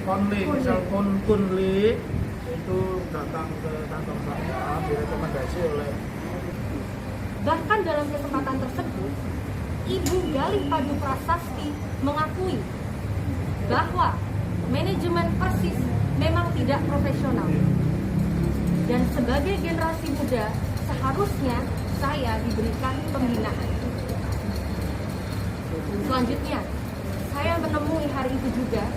Kunli, misal Kunli itu datang ke kantor saya, direkomendasi oleh. Bahkan dalam kesempatan tersebut, Ibu Galih Padu Prasasti mengakui bahwa manajemen Persis memang tidak profesional. Dan sebagai generasi muda, seharusnya saya diberikan pembinaan. Selanjutnya, saya menemui hari itu juga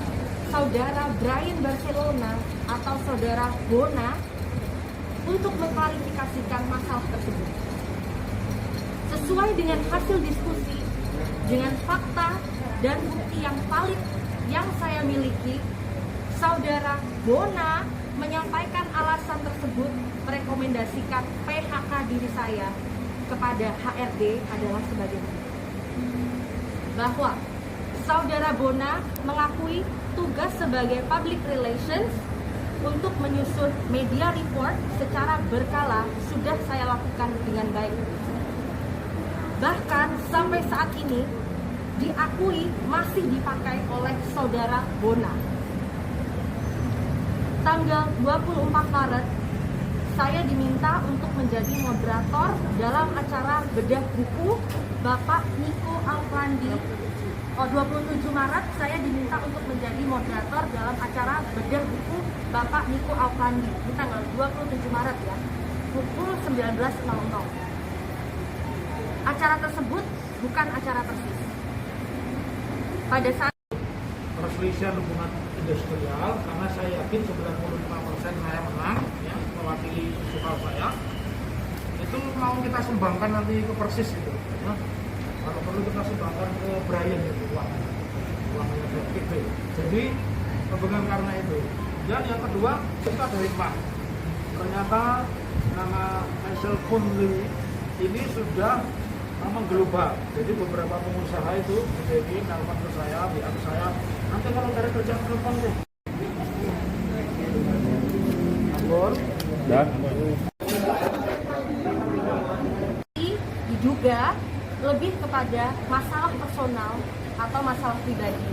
Saudara Brian Barcelona atau Saudara Bona untuk mengklarifikasikan masalah tersebut. Sesuai dengan hasil diskusi, dengan fakta dan bukti yang valid yang saya miliki, Saudara Bona menyampaikan alasan tersebut merekomendasikan PHK diri saya kepada HRD adalah sebagai bahwa Saudara Bona mengakui tugas sebagai public relations untuk menyusun media report secara berkala sudah saya lakukan dengan baik. Bahkan sampai saat ini diakui masih dipakai oleh Saudara Bona. Tanggal 24 Maret, saya diminta untuk menjadi moderator dalam acara bedah buku Bapak Niko Alfandi. 27 Maret, saya diminta untuk menjadi moderator dalam acara bedah buku Bapak Niko Alfandi di tanggal 27 Maret ya, pukul 19.00. Acara tersebut bukan acara Persis. Pada saat perselisihan hubungan industrial, karena saya yakin 95% saya menang, ya, mewakili suara saya, itu mau kita sumbangkan nanti ke Persis gitu, ya. Kalau perlu kita sumbangkan ke Brian gitu, uangnya BPP. Jadi bukan karena itu. Dan yang kedua, kita dari Pak. Ternyata nama Michael Kunli ini sudah mengglobal. Jadi beberapa pengusaha itu menjadi nelfon ke saya, WA ke saya. Nanti kalau dari kerja telepon deh. Ampun. Ya. diduga lebih kepada masalah personal atau masalah pribadi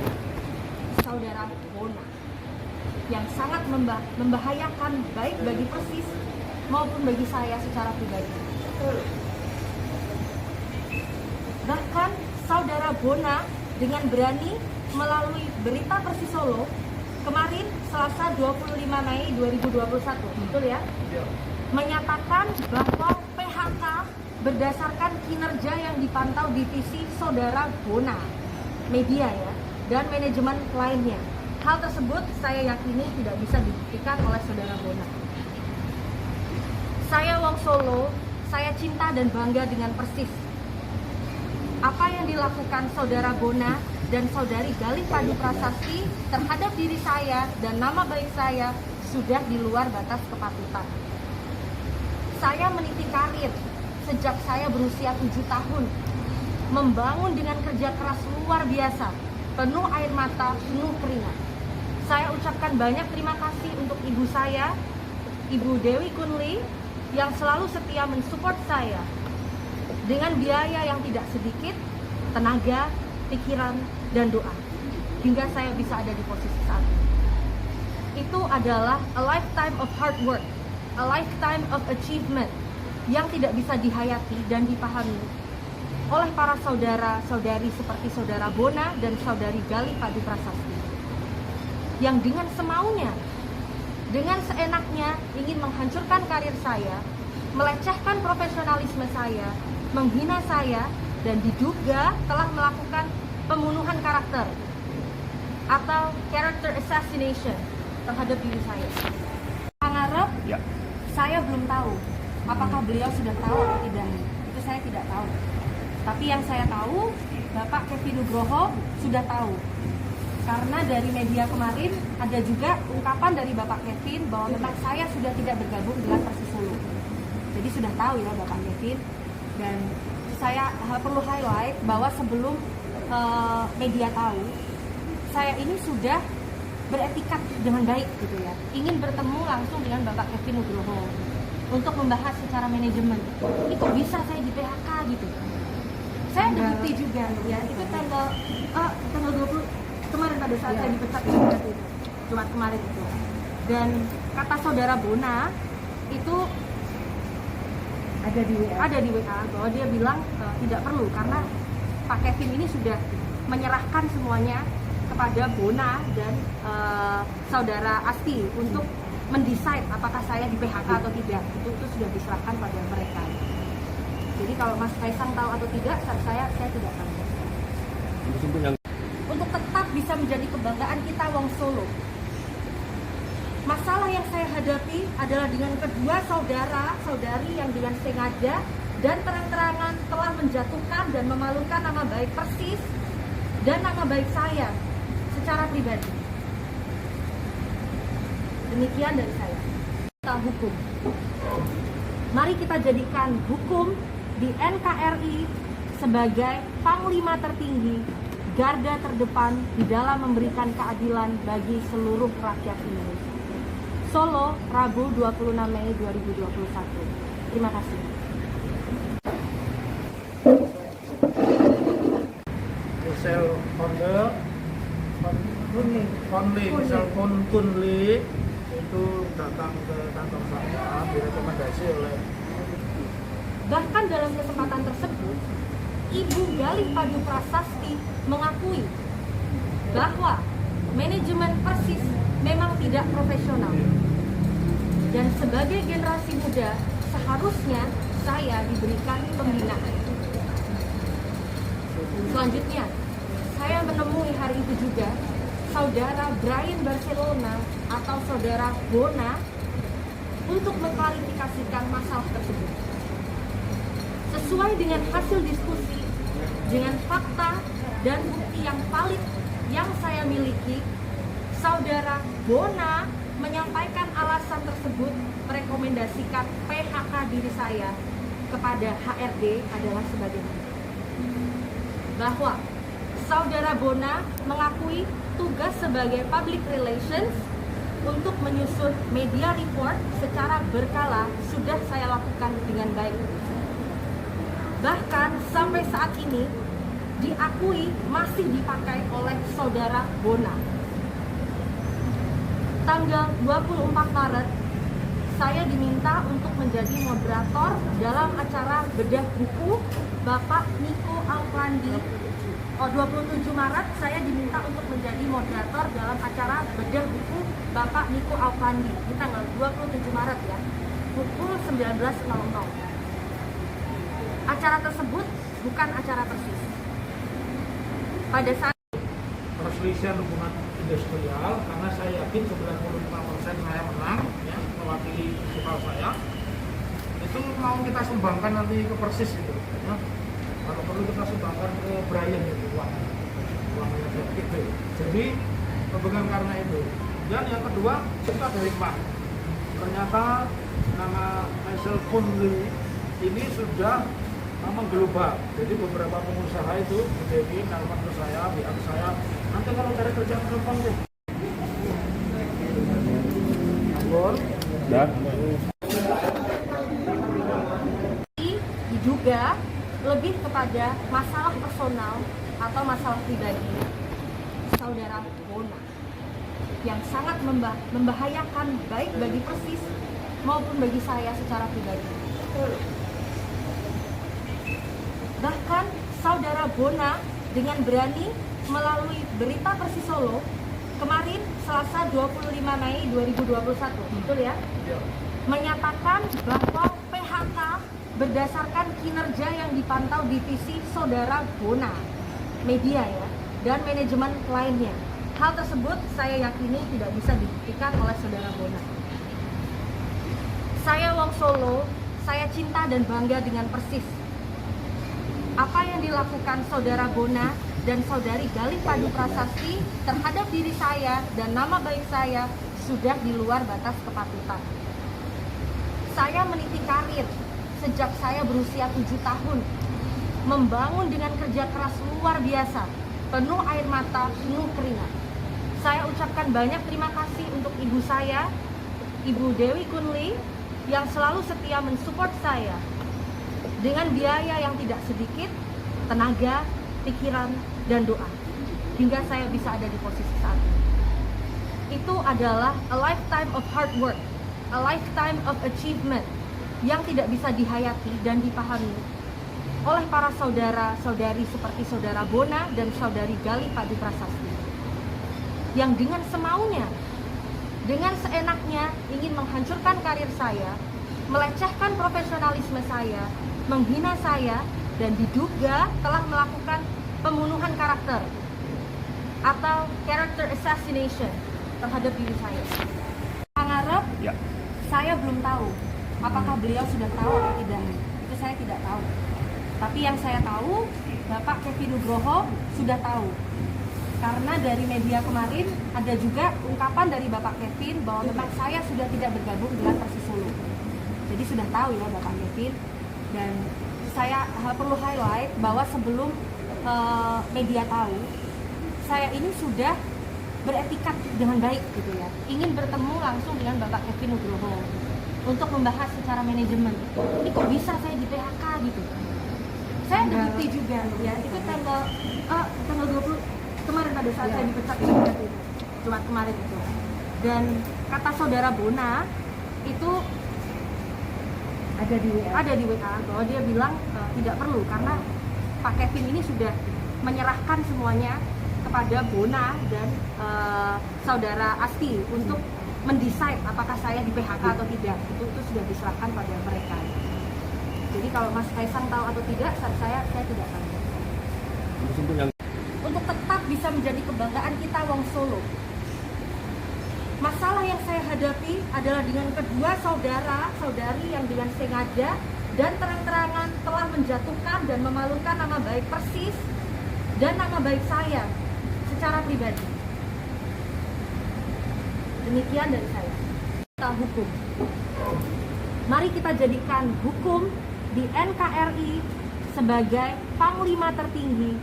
Saudara Bona yang sangat membahayakan baik bagi Persis maupun bagi saya secara pribadi. Bahkan Saudara Bona dengan berani melalui berita Persis Solo kemarin Selasa 25 Mei 2021, betul ya? Menyatakan bahwa PHK berdasarkan kinerja yang dipantau divisi Saudara Bona, media ya, dan manajemen lainnya. Hal tersebut saya yakini tidak bisa dibuktikan oleh Saudara Bona. Saya Wong Solo, saya cinta dan bangga dengan Persis. Apa yang dilakukan Saudara Bona dan Saudari Galih Padu Prasasti terhadap diri saya dan nama baik saya sudah di luar batas kepatutan. Saya meniti karir sejak saya berusia 7 tahun, membangun dengan kerja keras luar biasa, penuh air mata, penuh keringat. Saya ucapkan banyak terima kasih untuk ibu saya, Ibu Dewi Kunli, yang selalu setia mensupport saya dengan biaya yang tidak sedikit, tenaga, pikiran, dan doa, hingga saya bisa ada di posisi saat ini. Itu adalah a lifetime of hard work, a lifetime of achievement yang tidak bisa dihayati dan dipahami oleh para saudara-saudari seperti Saudara Bona dan Saudari Galih Padu Prasasti yang dengan semaunya, dengan seenaknya ingin menghancurkan karir saya, melecehkan profesionalisme saya, menghina saya, dan diduga telah melakukan pembunuhan karakter atau character assassination terhadap diri saya. Ngarep, Ya. saya belum tahu apakah beliau sudah tahu atau tidak. Itu saya tidak tahu. Tapi yang saya tahu, Bapak Kevin Nugroho sudah tahu. Karena dari media kemarin ada juga ungkapan dari Bapak Kevin bahwa memang saya sudah tidak bergabung dengan Persis Solo. Jadi sudah tahu ya Bapak Kevin. Dan saya perlu highlight bahwa sebelum media tahu, saya ini sudah beretikat dengan baik gitu ya. Ingin bertemu langsung dengan Bapak Kevin Nugroho untuk membahas secara manajemen. Ini kok bisa saya di PHK gitu. Saya ada bukti juga ya. Itu tanggal 20 kemarin pada saat saya dipecat itu. Jumat kemarin itu. Dan kata saudara Bona itu ada di WA bahwa dia bilang tidak perlu karena Pak Kevin ini sudah menyerahkan semuanya kepada Bona dan saudara Asti untuk mendesain apakah saya di PHK atau tidak. Itu sudah diserahkan pada mereka. Jadi kalau Mas Kaisang tahu atau tidak, saya tidak tahu. Untuk tetap bisa menjadi kebanggaan kita Wong Solo. Masalah yang saya hadapi adalah dengan kedua saudara-saudari yang dengan sengaja dan terang-terangan telah menjatuhkan dan memalukan nama baik Persis dan nama baik saya secara pribadi. Demikian dari saya. Kita hukum. Mari kita jadikan hukum di NKRI sebagai panglima tertinggi, garda terdepan di dalam memberikan keadilan bagi seluruh rakyat Indonesia. Solo, Rabu 26 Mei 2021. Terima kasih. Michelle Kunli itu datang ke kantor saya direkomendasi oleh. Bahkan dalam kesempatan tersebut, Ibu Galih Padu Prasasti mengakui bahwa manajemen Persis memang tidak profesional. Dan sebagai generasi muda, seharusnya saya diberikan pembinaan. Selanjutnya, saya menemui hari itu juga saudara Brian Barcelona atau saudara Bona untuk mengklarifikasikan masalah tersebut. Sesuai dengan hasil diskusi, dengan fakta dan bukti yang valid yang saya miliki, saudara Bona menyampaikan alasan tersebut merekomendasikan PHK diri saya kepada HRD adalah sebagai berikut. Bahwa saudara Bona mengakui tugas sebagai public relations untuk menyusun media report secara berkala sudah saya lakukan dengan baik. Bahkan sampai saat ini diakui masih dipakai oleh saudara Bona. Tanggal 24 Maret, saya diminta untuk menjadi moderator dalam acara bedah buku Bapak Niko Alklandi. 27 Maret, saya diminta untuk menjadi moderator dalam acara bedah buku Bapak Niko Alklandi di tanggal 27 Maret ya, pukul 19.00. Acara tersebut bukan acara Persis. Pada saat perselisihan hubungan industrial, karena saya yakin 95% saya menang ya, mewakili lokal saya, itu mau kita sumbangkan nanti ke Persis gitu ya. Kalau perlu kita sumbangkan ke Brian gitu uangnya gitu. Jadi bukan karena itu. Dan yang kedua, kita ada hikmah. Ternyata nama Michelle Kunli ini sudah mengglobal. Jadi beberapa pengusaha itu menjadi nelfon ke saya, bilang ke saya, nanti kalau cari kerja telepon deh. Juga lebih kepada masalah personal atau masalah pribadi saudara Bona yang sangat membahayakan baik bagi Persis maupun bagi saya secara pribadi. Bahkan saudara Bona dengan berani melalui berita Persis Solo kemarin Selasa 25 Mei 2021, betul ya? Menyatakan bahwa PHK berdasarkan kinerja yang dipantau divisi saudara Bona, media ya, dan manajemen lainnya. Hal tersebut saya yakini tidak bisa dibuktikan oleh saudara Bona. Saya Wong Solo, saya cinta dan bangga dengan Persis. Apa yang dilakukan saudara Bona dan saudari Galih Padu Prasasti terhadap diri saya dan nama baik saya sudah di luar batas kepatutan. Saya meniti karir sejak saya berusia 7 tahun, membangun dengan kerja keras luar biasa, penuh air mata, penuh keringat. Saya ucapkan banyak terima kasih untuk ibu saya, Ibu Dewi Kunli, yang selalu setia mensupport saya dengan biaya yang tidak sedikit, tenaga, pikiran, dan doa, hingga saya bisa ada di posisi saat ini. itu adalah a lifetime of hard work, a lifetime of achievement yang tidak bisa dihayati dan dipahami oleh para saudara-saudari seperti saudara Bona dan saudari Gali Padu Prasasti yang dengan semaunya, dengan seenaknya ingin menghancurkan karir saya, melecehkan profesionalisme saya, menghina saya, dan diduga telah melakukan pembunuhan karakter atau character assassination terhadap diri saya. Pangarep, Ya. saya belum tahu apakah beliau sudah tahu atau tidak. Itu saya tidak tahu. Tapi yang saya tahu, Bapak Kevin Nugroho sudah tahu. Karena dari media kemarin ada juga ungkapan dari Bapak Kevin bahwa memang saya sudah tidak bergabung dengan Persis Solo. Jadi sudah tahu ya Bapak Kevin. Dan saya perlu highlight bahwa sebelum media tahu, saya ini sudah beretikat dengan baik gitu ya, ingin bertemu langsung dengan Bapak Kevin Nugroho untuk membahas secara manajemen. Ini kok bisa saya di PHK gitu? Saya ada bukti juga ya, itu tanggal 20 kemarin pada saat saya dipecat itu, Jumat kemarin itu. Dan kata saudara Bona itu ada di WA bahwa dia bilang tidak perlu karena Pak Kevin ini sudah menyerahkan semuanya kepada Bona dan saudara Asti untuk mendesain apakah saya di PHK atau tidak. Itu sudah diserahkan pada mereka. Jadi kalau Mas Kaisang tahu atau tidak, saya tidak tahu. Untuk tetap bisa menjadi kebanggaan kita Wong Solo. Masalah yang saya hadapi adalah dengan kedua saudara-saudari yang dengan sengaja dan terang-terangan telah menjatuhkan dan memalukan nama baik Persis dan nama baik saya secara pribadi. Demikian dari saya. Kita hukum. Mari kita jadikan hukum di NKRI sebagai panglima tertinggi,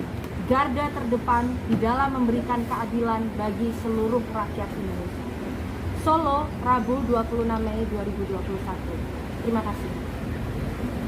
garda terdepan di dalam memberikan keadilan bagi seluruh rakyat Indonesia. Solo, Rabu 26 Mei 2021. Terima kasih.